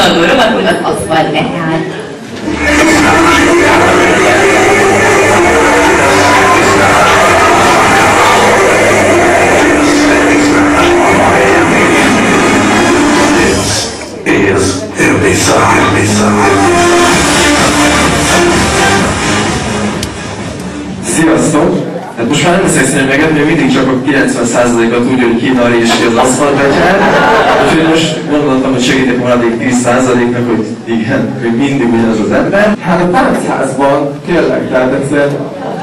gondolom, akkor az aszfalt lehet. Sziasztok! Hát most már nem szeretném megadni, hogy mindig csak a 90%-at úgy, hogy Kína és az aszfaltbetyár. Úgyhogy most gondoltam, hogy segítek maradék 10%-nak, hogy igen, hogy mindig ugyanaz az ember. Hát a táncházban kérlek, tehát egyszer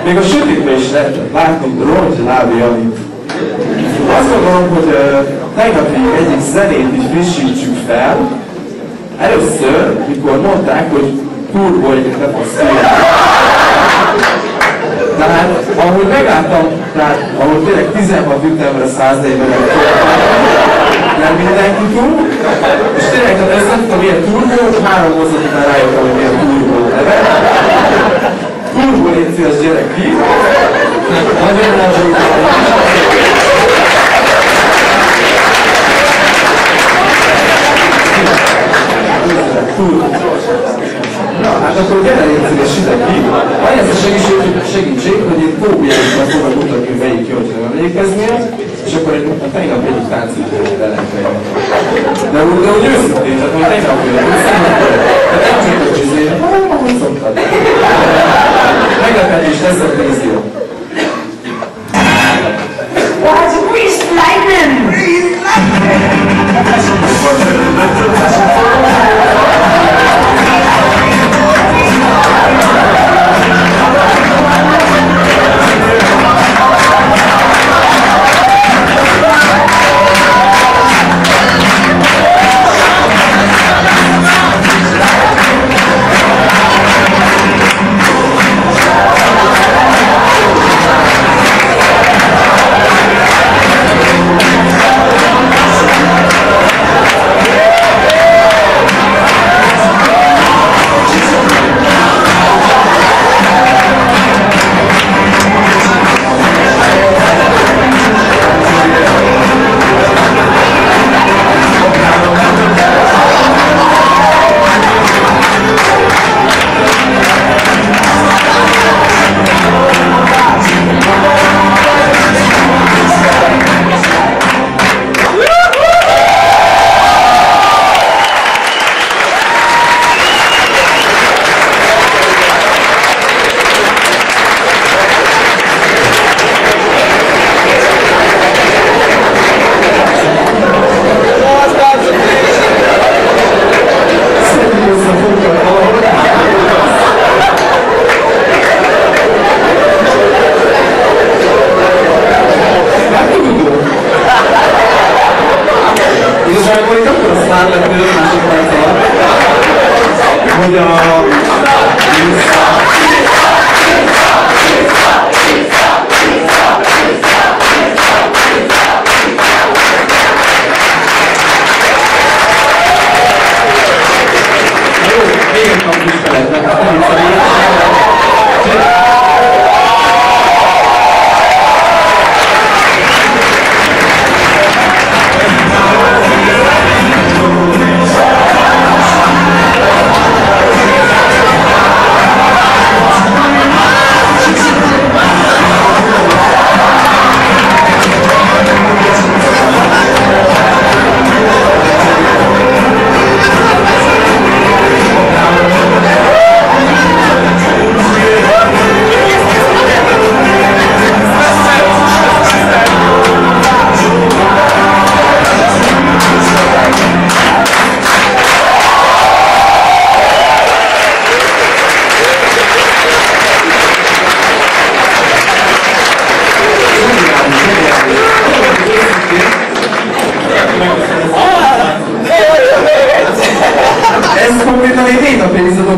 még a sötétben is lehetett látni Roncs Lábi Janit. Azt gondolom, hogy tegnapi egyik zenét is frissítsük fel. Először, mikor mondták, hogy turboljuk ne fasz tehát, ahogy megálltam, tehát, ahogy tényleg 16 ütemre 140 nem mindenki túl, és tényleg, tehát ezt nem tudom, milyen turbó, 3 mozdot után rájöttem, hogy milyen turbó neve. Turbó légy szíves gyerek ki. Nagyon elzsújtam. Na, hát akkor gyere légy szíves ide ki. Van ez a segítség, hogy én Tóbiásban fogok mutatni, hogy melyik jó, hogy nem emlékeznél, és akkor a tegnap egyik táncítőjét ellenkeljük. De úgy őszintén, tehát hogy tegnap jön, de nem csak a csizének, hanem ahogy szoktad. Meglepetés lesz a vízió. What's a priest lightning? Priest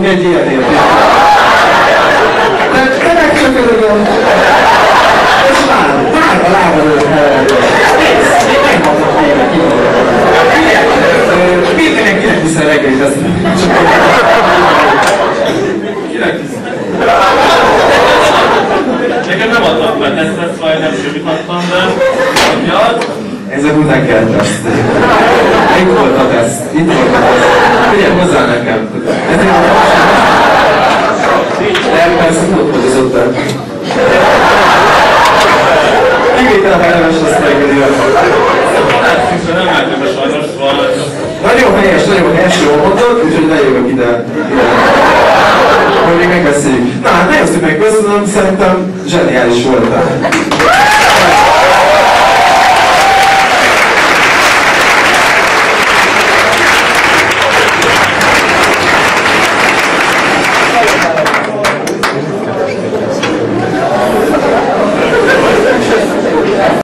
egy ilyen érték. Te megcsökörögöm. És vár a lábadőt helyre. Megmondom tényleg ki. Mindenkinek hiszen reggelit ezt. Kinek hiszen? Nekem nem adtak be tesztet, vagy nem sűrítottam, de aki ad... Ezek után kell teszteni. Itt volt a teszt. Itt volt a teszt. Figyelj! hozzá nekem. Persze tudod, hogy az ott el. Kivétel, ha elemes lesz reggeli. Nem látjuk a sajnos, szóval... Nagyon helyes, jól mondod, úgyhogy lejövök ide. Hogy még megbeszéljük. Na hát, ne jösszük meg, köszönöm, szerintem zseniális voltál.